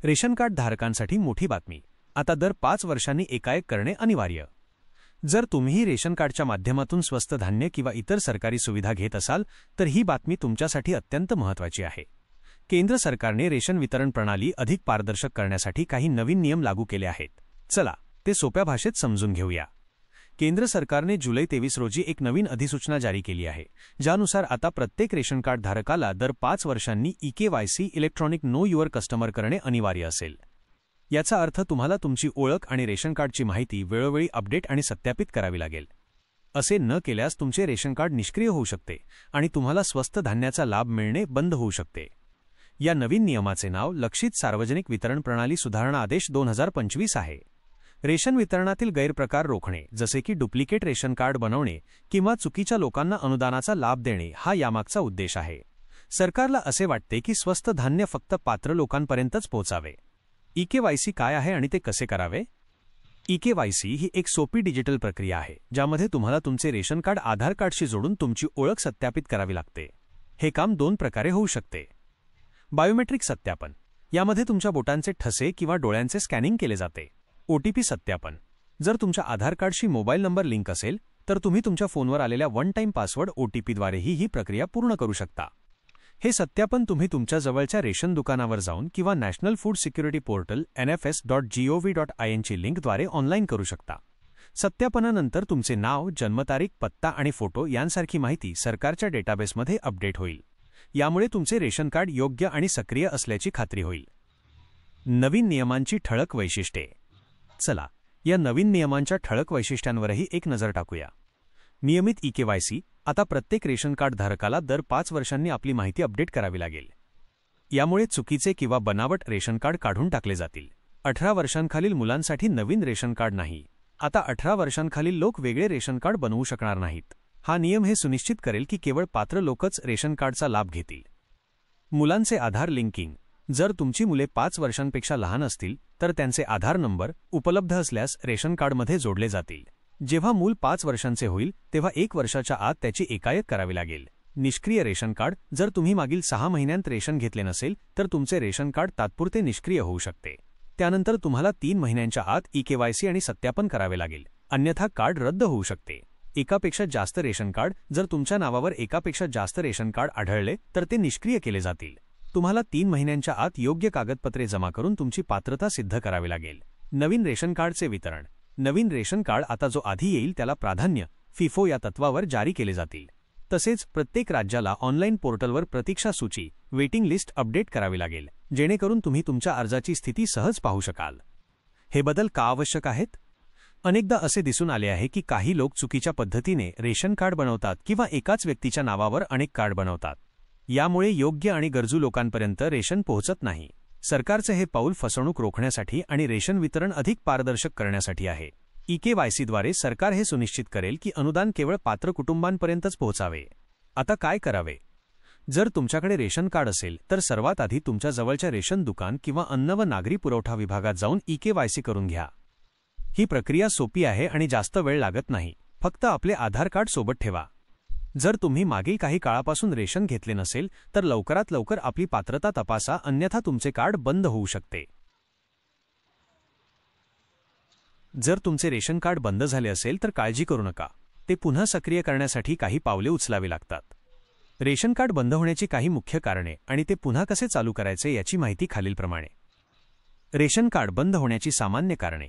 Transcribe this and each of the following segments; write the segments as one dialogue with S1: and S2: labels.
S1: Ration card धारकांसाठी मोठी बातमी. आता दर 5 वर्षांनी एकाएक करणे अनिवार्य. जर तुम्हीही रेशन कार्डच्या माध्यमातून स्वस्त धान्य किंवा इतर सरकारी सुविधा घेत असाल तर ही बातमी तुमच्यासाठी अत्यंत महत्त्वाची आहे. केंद्र सरकारने रेशन वितरण प्रणाली अधिक पारदर्शक करण्यासाठी काही नवीन नियम लागू केले आहेत. चला ते सोप्या भाषेत समजून घेऊया. केंद्र सरकारने जुलै 23 रोजी एक नवीन अधिसूचना जारी केली आहे, ज्यानुसार आता प्रत्येक रेशन कार्ड धारकाला दर 5 वर्षांनी EKYC electronic know your customer करणे अनिवार्य असेल. याचा अर्थ तुम्हाला तुमची ओळख आणि रेशन कार्डची माहिती वेळोवेळी अपडेट आणि सत्यापित करावी लागेल. असे न केल्यास तुमचे रेशन कार्ड निष्क्रिय होऊ शकते आणि तुम्हाला स्वस्त धान्याचा लाभ मिळणे बंद होऊ शकते. या नवीन नियमाचे नाव लक्षित सार्वजनिक वितरण प्रणाली सुधारणा आदेश 2025 आहे. रेशन वितरणातील गैरप्रकार रोखणे, जसे की डुप्लिकेट रेशन कार्ड बनवणे किंवा चुकीच्या लोकांना अनुदानाचा लाभ देणे, हा यामागचा उद्देश आहे. सरकारला असे वाटते की स्वस्त धान्य फक्त पात्र लोकांपर्यंतच पोहोचावे. EKYC काय आहे आणि ते कसे करावे? EKYC ही एक सोपी डिजिटल प्रक्रिया आहे, ज्यामध्ये तुम्हाला तुमचे रेशन कार्ड आधार कार्डशी जोडून तुमची ओळख सत्यापित करावी लागते. हे काम 2 प्रकारे होऊ शकते. बायोमेट्रिक सत्यापन. यामध्ये तुमच्या बोटांचे ठसे किंवा डोळ्यांचे स्कॅनिंग केले जाते. OTP सत्यापन. जर तुमच्या आधार कार्डशी मोबाईल नंबर लिंक असेल तर तुम्ही तुमच्या फोनवर आलेल्या वन टाइम पासवर्ड OTPद्वारेही ही प्रक्रिया पूर्ण करू शकता. हे सत्यापन तुम्ही तुमच्या जवळच्या रेशन दुकानावर जाऊन किंवा national food security portal nfs.gov.in ची लिंकद्वारे ऑनलाईन करू शकता. सत्यापनानंतर तुमचे नाव, जन्मतारीख, पत्ता आणि फोटो यांसारखी माहिती सरकारच्या डेटाबेसमध्ये अपडेट होईल. यामुळे तुमचे रेशन कार्ड योग्य आणि सक्रिय असल्याची खात्री होईल. नवीन नियमांची ठळक वैशिष्ट्ये. चला या नवीन नियमांच्या ठळक वैशिष्ट्यांवरही एक नजर टाकूया. नियमित EKYC. आता प्रत्येक रेशन कार्ड धारकाला दर 5 वर्षांनी आपली माहिती अपडेट करावी लागेल. यामुळे चुकीचे किंवा बनावट रेशन कार्ड काढून टाकले जातील. 18 वर्षांखालील मुलांसाठी नवीन रेशन कार्ड नाही. आता 18 वर्षांखालील लोक वेगळे रेशन कार्ड बनवू शकणार नाहीत. हा नियम हे सुनिश्चित करेल की केवळ पात्र लोकच रेशन कार्डचा लाभ घेतील. मुलांचे आधार लिंकिंग. जर तुमची मुले 5 वर्षांपेक्षा लहान असतील तर त्यांचे आधार नंबर उपलब्ध असल्यास रेशन कार्डमध्ये जोडले जातील. जेव्हा मूल 5 वर्षांचे होईल तेव्हा 1 वर्षाच्या आत त्याची एकाएक करावी लागेल. निष्क्रिय रेशन कार्ड. जर तुम्ही मागील 6 महिन्यांत रेशन घेतले नसेल तर तुमचे रेशन कार्ड तात्पुरते निष्क्रिय होऊ शकते. त्यानंतर तुम्हाला 3 महिन्यांच्या आत EKYC आणि सत्यापन करावे लागेल, अन्यथा कार्ड रद्द होऊ शकते. एकापेक्षा जास्त रेशन कार्ड. जर तुमच्या नावावर एकापेक्षा जास्त रेशन कार्ड आढळले तर ते निष्क्रिय केले जातील. तुम्हाला 3 महिन्यांच्या आत योग्य कागदपत्रे जमा करून तुमची पात्रता सिद्ध करावी लागेल. नवीन रेशन कार्डचे वितरण. नवीन रेशन कार्ड आता जो आधी येईल त्याला प्राधान्य FIFO या तत्वावर जारी केले जातील. तसेच प्रत्येक राज्याला ऑनलाईन पोर्टलवर प्रतीक्षा सूची वेटिंग लिस्ट अपडेट करावी लागेल, जेणेकरून तुम्ही तुमच्या अर्जाची स्थिती सहज पाहू शकाल. हे बदल का आवश्यक आहेत? अनेकदा असे दिसून आले आहे की काही लोक चुकीच्या पद्धतीने रेशन कार्ड बनवतात किंवा एकाच व्यक्तीच्या नावावर अनेक कार्ड बनवतात. यामुळे योग्य आणि गरजू लोकांपर्यंत रेशन पोहोचत नाही. सरकारचे हे पाऊल फसवणूक रोखण्यासाठी आणि रेशन वितरण अधिक पारदर्शक करण्यासाठी आहे. EKYCद्वारे सरकार हे सुनिश्चित करेल की अनुदान केवळ पात्र कुटुंबांपर्यंतच पोहोचावे. आता काय करावे? जर तुमच्याकडे रेशन कार्ड असेल तर सर्वात आधी तुमच्या जवळच्या रेशन दुकान किंवा अन्न व नागरी पुरवठा विभागात जाऊन EKYC करून घ्या. ही प्रक्रिया सोपी आहे आणि जास्त वेळ लागत नाही. फक्त आपले आधार कार्ड सोबत ठेवा. जर तुम्ही मागील काही काळापासून रेशन घेतले नसेल तर लवकरात लवकर आपली पात्रता तपासा, अन्यथा तुमचे कार्ड बंद होऊ शकते. जर तुमचे रेशन कार्ड बंद झाले असेल तर काळजी करू नका. ते पुन्हा सक्रिय करण्यासाठी काही पावले उचलावी लागतात. रेशन कार्ड बंद होण्याची काही मुख्य कारणे आणि ते पुन्हा कसे चालू करायचे याची माहिती खालीलप्रमाणे. रेशन कार्ड बंद होण्याची सामान्य कारणे.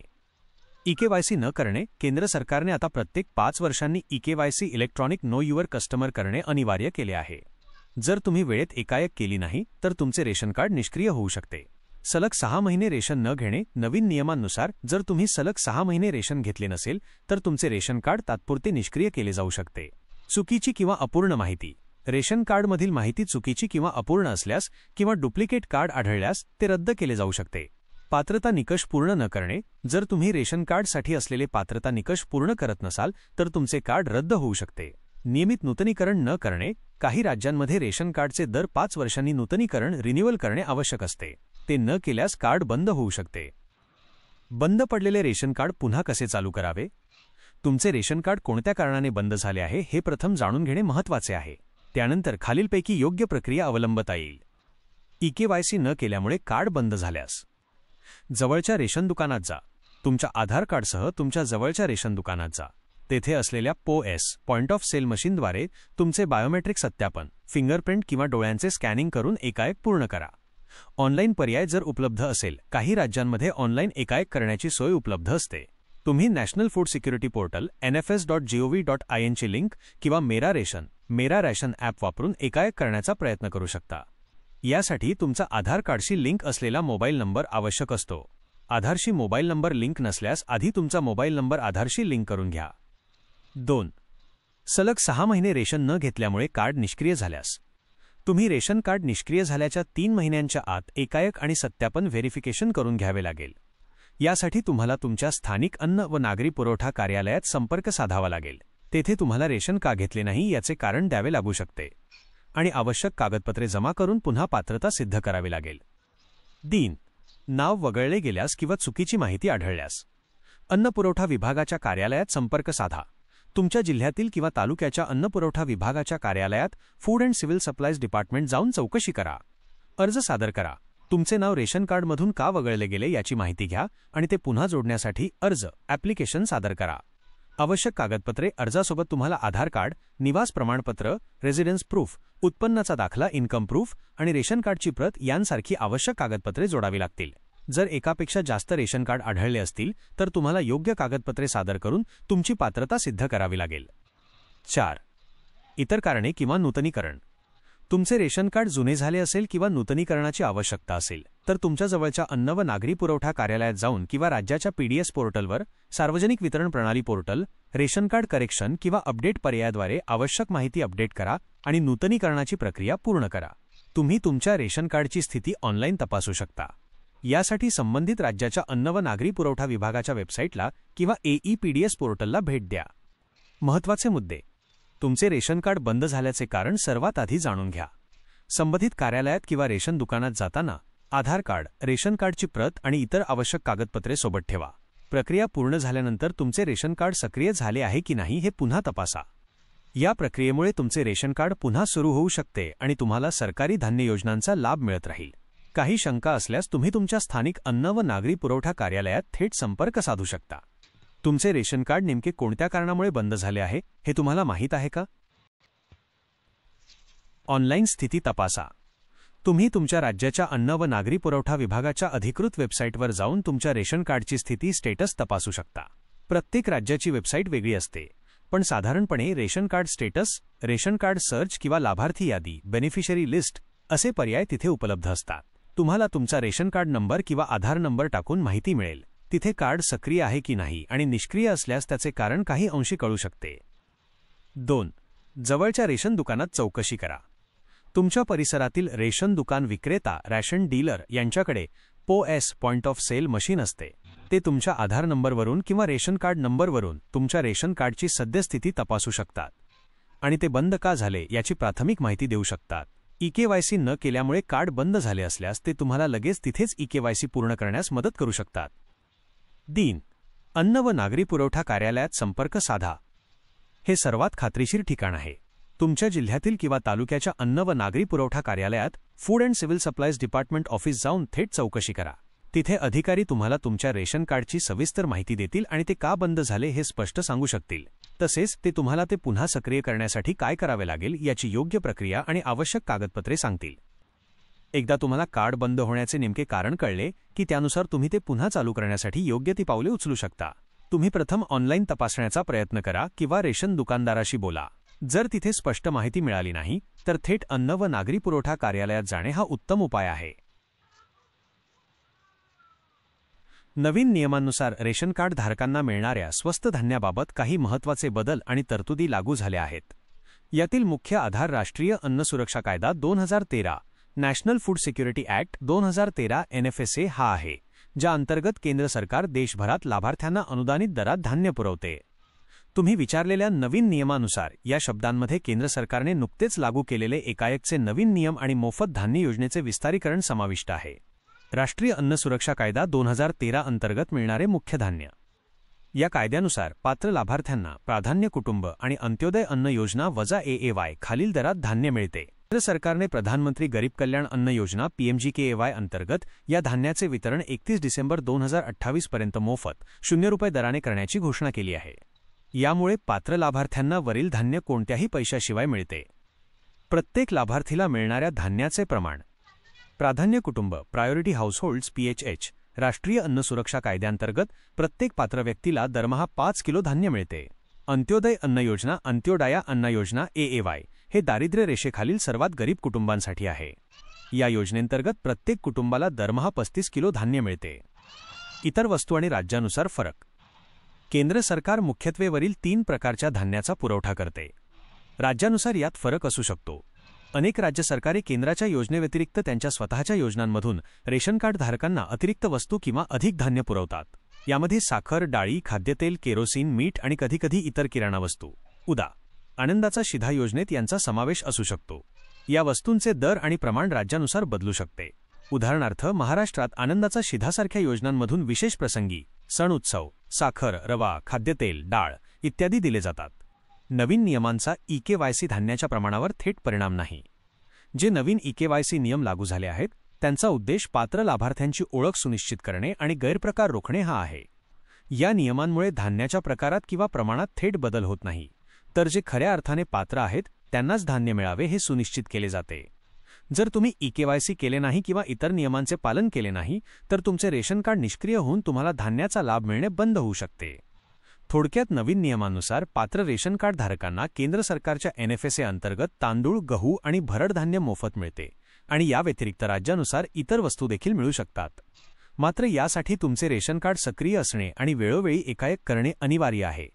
S1: EKYC न करणे. केंद्र सरकारने आता प्रत्येक 5 वर्षांनी EKYC electronic know your customer करणे अनिवार्य केले आहे. जर तुम्ही वेळेत एकाएक केली नाही तर तुमचे रेशन कार्ड निष्क्रिय होऊ शकते. सलग 6 महिने रेशन न घेणे. नवीन नियमांनुसार जर तुम्ही सलग 6 महिने रेशन घेतले नसेल तर तुमचे रेशन कार्ड तात्पुरते निष्क्रिय केले जाऊ शकते. चुकीची किंवा अपूर्ण माहिती. रेशन कार्डमधील माहिती चुकीची किंवा अपूर्ण असल्यास किंवा डुप्लिकेट कार्ड आढळल्यास ते रद्द केले जाऊ शकते. पात्रता निकष पूर्ण न करणे. जर तुम्ही रेशन कार्डसाठी असलेले पात्रता निकष पूर्ण करत नसाल तर तुमचे कार्ड रद्द होऊ शकते. नियमित नूतनीकरण न करणे. काही राज्यांमध्ये रेशन कार्डचे दर 5 वर्षांनी नूतनीकरण रिन्युअल करणे आवश्यक असते. ते न केल्यास कार्ड बंद होऊ शकते. बंद पडलेले रेशन कार्ड पुन्हा कसे चालू करावे? तुमचे रेशन कार्ड कोणत्या कारणाने बंद झाले आहे हे प्रथम जाणून घेणे महत्त्वाचे आहे. त्यानंतर खालीलपैकी योग्य प्रक्रिया अवलंबता येईल. EKYC न केल्यामुळे कार्ड बंद झाल्यास जवळच्या रेशन दुकानात जा. तुमच्या आधार कार्डसह तुमच्या जवळच्या रेशन दुकानात जा. तेथे असलेल्या POS पॉइंट ऑफ सेल मशीनद्वारे तुमचे बायोमेट्रिक सत्यापन, फिंगरप्रिंट किंवा डोळ्यांचे स्कॅनिंग करून एकाएक पूर्ण करा. ऑनलाईन पर्याय जर उपलब्ध असेल, काही राज्यांमध्ये ऑनलाईन एकाएक करण्याची सोय उपलब्ध असते. तुम्ही national food security portal nfs.gov.in ची लिंक किंवा मेरा रेशन ॲप वापरून एकाएक करण्याचा प्रयत्न करू शकता. यासाठी तुमचा आधार कार्डशी लिंक असलेला मोबाईल नंबर आवश्यक असतो. आधारशी मोबाईल नंबर लिंक नसल्यास आधी तुमचा मोबाईल नंबर आधारशी लिंक करून घ्या. 2. सलग 6 महिने रेशन न घेतल्यामुळे कार्ड निष्क्रिय झाल्यास. तुम्ही रेशन कार्ड निष्क्रिय झाल्याच्या 3 महिन्यांच्या आत एकाएक आणि सत्यापन व्हेरिफिकेशन करून घ्यावे लागेल. यासाठी तुम्हाला तुमच्या स्थानिक अन्न व नागरी पुरवठा कार्यालयात संपर्क साधावा लागेल. तेथे तुम्हाला रेशन का घेतले नाही याचे कारण द्यावे लागू शकते आणि आवश्यक कागदपत्रे जमा करून पुन्हा पात्रता सिद्ध करावी लागेल. 3. नाव वगळले गेल्यास किंवा चुकीची माहिती आढळल्यास. अन्न पुरवठा विभागाच्या कार्यालयात संपर्क साधा. तुमच्या जिल्ह्यातील किंवा तालुक्याच्या अन्न पुरवठा विभागाच्या कार्यालयात food and civil supplies department जाऊन चौकशी करा. अर्ज सादर करा. तुमचे नाव रेशन कार्डमधून का वगळले गेले याची माहिती घ्या आणि ते पुन्हा जोडण्यासाठी ॲप्लिकेशन सादर करा. आवश्यक कागदपत्रे अर्जासोबत तुम्हाला आधार कार्ड, निवास प्रमाणपत्र, रेसिडेन्स प्रूफ, उत्पन्नाचा दाखला, इन्कम प्रूफ आणि रेशन कार्डची प्रत यांसारखी आवश्यक कागदपत्रे जोडावी लागतील. जर एकापेक्षा जास्त रेशन कार्ड आढळले असतील तर तुम्हाला योग्य कागदपत्रे सादर करून तुमची पात्रता सिद्ध करावी लागेल. 4. इतर कारणे किंवा नूतनीकरण. तुमचे रेशन कार्ड जुने झाले असेल किंवा नूतनीकरणाची आवश्यकता असेल तर तुमच्या जवळच्या अन्न व नागरी पुरवठा कार्यालयात जाऊन किंवा राज्याच्या PDS पोर्टलवर, सार्वजनिक वितरण प्रणाली पोर्टल, रेशन कार्ड करेक्शन किंवा अपडेट पर्यायाद्वारे आवश्यक माहिती अपडेट करा आणि नूतनीकरणाची प्रक्रिया पूर्ण करा. तुम्ही तुमच्या रेशन कार्डची स्थिती ऑनलाईन तपासू शकता. यासाठी संबंधित राज्याच्या अन्न व नागरी पुरवठा विभागाच्या वेबसाईटला किंवा AEPDS पोर्टलला भेट द्या. महत्त्वाचे मुद्दे. तुमचे रेशन कार्ड बंद झाल्याचे कारण सर्वात आधी जाणून घ्या. संबंधित कार्यालयात किंवा रेशन दुकानात जाताना आधार कार्ड, रेशन कार्डची प्रत आणि इतर आवश्यक कागदपत्रे सोबत ठेवा. प्रक्रिया पूर्ण झाल्यानंतर तुमचे रेशन कार्ड सक्रिय झाले आहे की नाही हे पुन्हा तपासा. या प्रक्रियेमुळे तुमचे रेशन कार्ड पुन्हा सुरू होऊ शकते आणि तुम्हाला सरकारी धान्य योजनांचा लाभ मिळत राहील. काही शंका असल्यास तुम्ही तुमच्या स्थानिक अन्न व नागरी पुरवठा कार्यालयात थेट संपर्क साधू शकता. तुमचे रेशन कार्ड नेमके कोणत्या कारणामुळे बंद झाले आहे हे तुम्हाला माहीत आहे का? ऑनलाईन स्थिती तपासा. तुम्ही तुमच्या राज्याच्या अन्न व नागरी पुरवठा विभागाच्या अधिकृत वेबसाईटवर जाऊन तुमच्या रेशन कार्डची स्टेटस तपासू शकता. प्रत्येक राज्याची वेबसाईट वेगळी असते, पण साधारणपणे ration card status, ration card search किंवा लाभार्थी यादी, बेनिफिशरी लिस्ट असे पर्याय तिथे उपलब्ध असतात. तुम्हाला तुमचा रेशन कार्ड नंबर किंवा आधार नंबर टाकून माहिती मिळेल. तिथे कार्ड सक्रिय आहे की नाही आणि निष्क्रिय असल्यास त्याचे कारण काही अंशी कळू शकते. 2. जवळच्या रेशन दुकानात चौकशी करा. तुमच्या परिसरातील रेशन दुकान विक्रेता, रॅशन डीलर यांच्याकडे POS point of sale machine असते. ते तुमच्या आधार नंबरवरून किंवा रेशन कार्ड नंबरवरून तुमच्या रेशन कार्डची सद्यस्थिती तपासू शकतात आणि ते बंद का झाले याची प्राथमिक माहिती देऊ शकतात. EKYC न केल्यामुळे कार्ड बंद झाले असल्यास ते तुम्हाला लगेच तिथेच EKYC पूर्ण करण्यास मदत करू शकतात. 3. अन्न व नागरी पुरवठा कार्यालयात संपर्क साधा. हे सर्वात खात्रीशीर ठिकाण आहे. तुमच्या जिल्ह्यातील किंवा तालुक्याच्या अन्न व नागरी पुरवठा कार्यालयात food and civil supplies department office जाऊन थेट चौकशी करा. तिथे अधिकारी तुम्हाला तुमच्या रेशन कार्डची सविस्तर माहिती देतील आणि ते का बंद झाले हे स्पष्ट सांगू शकतील. तसेच ते तुम्हाला ते पुन्हा सक्रिय करण्यासाठी काय करावे लागेल याची योग्य प्रक्रिया आणि आवश्यक कागदपत्रे सांगतील. एकदा तुम्हाला कार्ड बंद होण्याचे नेमके कारण कळले की त्यानुसार तुम्ही ते पुन्हा चालू करण्यासाठी योग्य ती पावले उचलू शकता. तुम्ही प्रथम ऑनलाईन तपासण्याचा प्रयत्न करा किंवा रेशन दुकानदाराशी बोला. जर तिथे स्पष्ट माहिती मिळाली नाही तर थेट अन्न व नागरी पुरवठा कार्यालयात जाणे हा उत्तम उपाय आहे. नवीन नियमांनुसार रेशन कार्ड धारकांना मिळणाऱ्या स्वस्त धान्याबाबत काही महत्त्वाचे बदल आणि तरतुदी लागू झाल्या आहेत. यातील मुख्य आधार राष्ट्रीय अन्न सुरक्षा कायदा 2013, national food security act 2013 NFSA हा आहे, ज्या अंतर्गत केंद्र सरकार देशभरात लाभार्थ्यांना अनुदानित दरात धान्य पुरवते. तुम्ही विचारलेल्या नवीन नियमानुसार या शब्दांमध्ये केंद्र सरकारने नुकतेच लागू केलेले एकाएकचे नवीन नियम आणि मोफत धान्य योजनेचे विस्तारीकरण समाविष्ट आहे. राष्ट्रीय अन्न सुरक्षा कायदा 2013 अंतर्गत मिळणारे मुख्य धान्य. या कायद्यानुसार पात्र लाभार्थ्यांना प्राधान्य कुटुंब आणि अंत्योदय अन्न योजना वजा AAY खालील दरात धान्य मिळते. केंद्र सरकारने प्रधानमंत्री गरीब कल्याण अन्न योजना PMGKAY अंतर्गत या धान्याचे वितरण 31 डिसेंबर 2028 पर्यंत मोफत 0 रुपये दराने करण्याची घोषणा केली आहे. यामुळे पात्र लाभार्थ्यांना वरील धान्य कोणत्याही पैशाशिवाय मिळते. प्रत्येक लाभार्थीला मिळणाऱ्या धान्याचे प्रमाण. प्राधान्य कुटुंब प्रायोरिटी हाऊसहोल्ड्स PHH राष्ट्रीय अन्न सुरक्षा कायद्याअंतर्गत प्रत्येक पात्र व्यक्तीला दरमहा 5 किलो धान्य मिळते. अंत्योदय अन्न योजना अंत्योदया अन्न योजना AAY हे दारिद्र्य रेषेखालील सर्वात गरीब कुटुंबांसाठी आहे. या योजनेंतर्गत प्रत्येक कुटुंबाला दरमहा 35 किलो धान्य मिळते. इतर वस्तू आणि राज्यानुसार फरक. केंद्र सरकार मुख्यत्वेवरील 3 प्रकारच्या धान्याचा पुरवठा करते. राज्यानुसार यात फरक असू शकतो. अनेक राज्य सरकारे केंद्राच्या योजनेव्यतिरिक्त त्यांच्या स्वतःच्या योजनांमधून रेशन कार्ड धारकांना अतिरिक्त वस्तू किंवा अधिक धान्य पुरवतात. यामध्ये साखर, डाळी, खाद्यतेल, केरोसिन, मीठ आणि कधीकधी इतर किराणा वस्तू उदा. आनंदाचा शिधा योजनेत यांचा समावेश असू शकतो. या वस्तूंचे दर आणि प्रमाण राज्यानुसार बदलू शकते. उदाहरणार्थ महाराष्ट्रात आनंदाचा शिधासारख्या योजनांमधून विशेष प्रसंगी सण उत्सव साखर, रवा, खाद्यतेल, डाळ इत्यादी दिले जातात. नवीन नियमांचा EKYC धान्याच्या प्रमाणावर थेट परिणाम नाही. जे नवीन EKYC नियम लागू झाले आहेत त्यांचा उद्देश पात्र लाभार्थ्यांची ओळख सुनिश्चित करणे आणि गैरप्रकार रोखणे हा आहे. या नियमांमुळे धान्याच्या प्रकारात किंवा प्रमाणात थेट बदल होत नाही, तर जे खऱ्या अर्थाने पात्र आहेत त्यांनाच धान्य मिळावे हे सुनिश्चित केले जाते. जर तुम्ही EKYC केले नाही किंवा इतर नियमांचे पालन केले नाही तर तुमचे रेशन कार्ड निष्क्रिय होऊन तुम्हाला धान्याचा लाभ मिळणे बंद होऊ शकते. थोडक्यात नवीन नियमानुसार पात्र रेशन कार्ड धारकांना केंद्र सरकारच्या NFSA अंतर्गत तांदूळ, गहू आणि भरड धान्य मोफत मिळते आणि या व्यतिरिक्त राज्यानुसार इतर वस्तू देखील मिळू शकतात. मात्र यासाठी तुमचे रेशन कार्ड सक्रिय असणे आणि वेळोवेळी एकाएक करणे अनिवार्य आहे.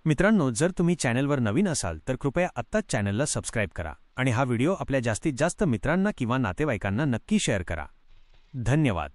S1: मित्रांनो, जर तुम्ही चॅनलवर नवीन असाल तर कृपया आत्ताच चॅनलला सबस्क्राईब करा आणि हा व्हिडिओ आपल्या जास्तीत जास्त मित्रांना किंवा नातेवाईकांना नक्की शेअर करा. धन्यवाद.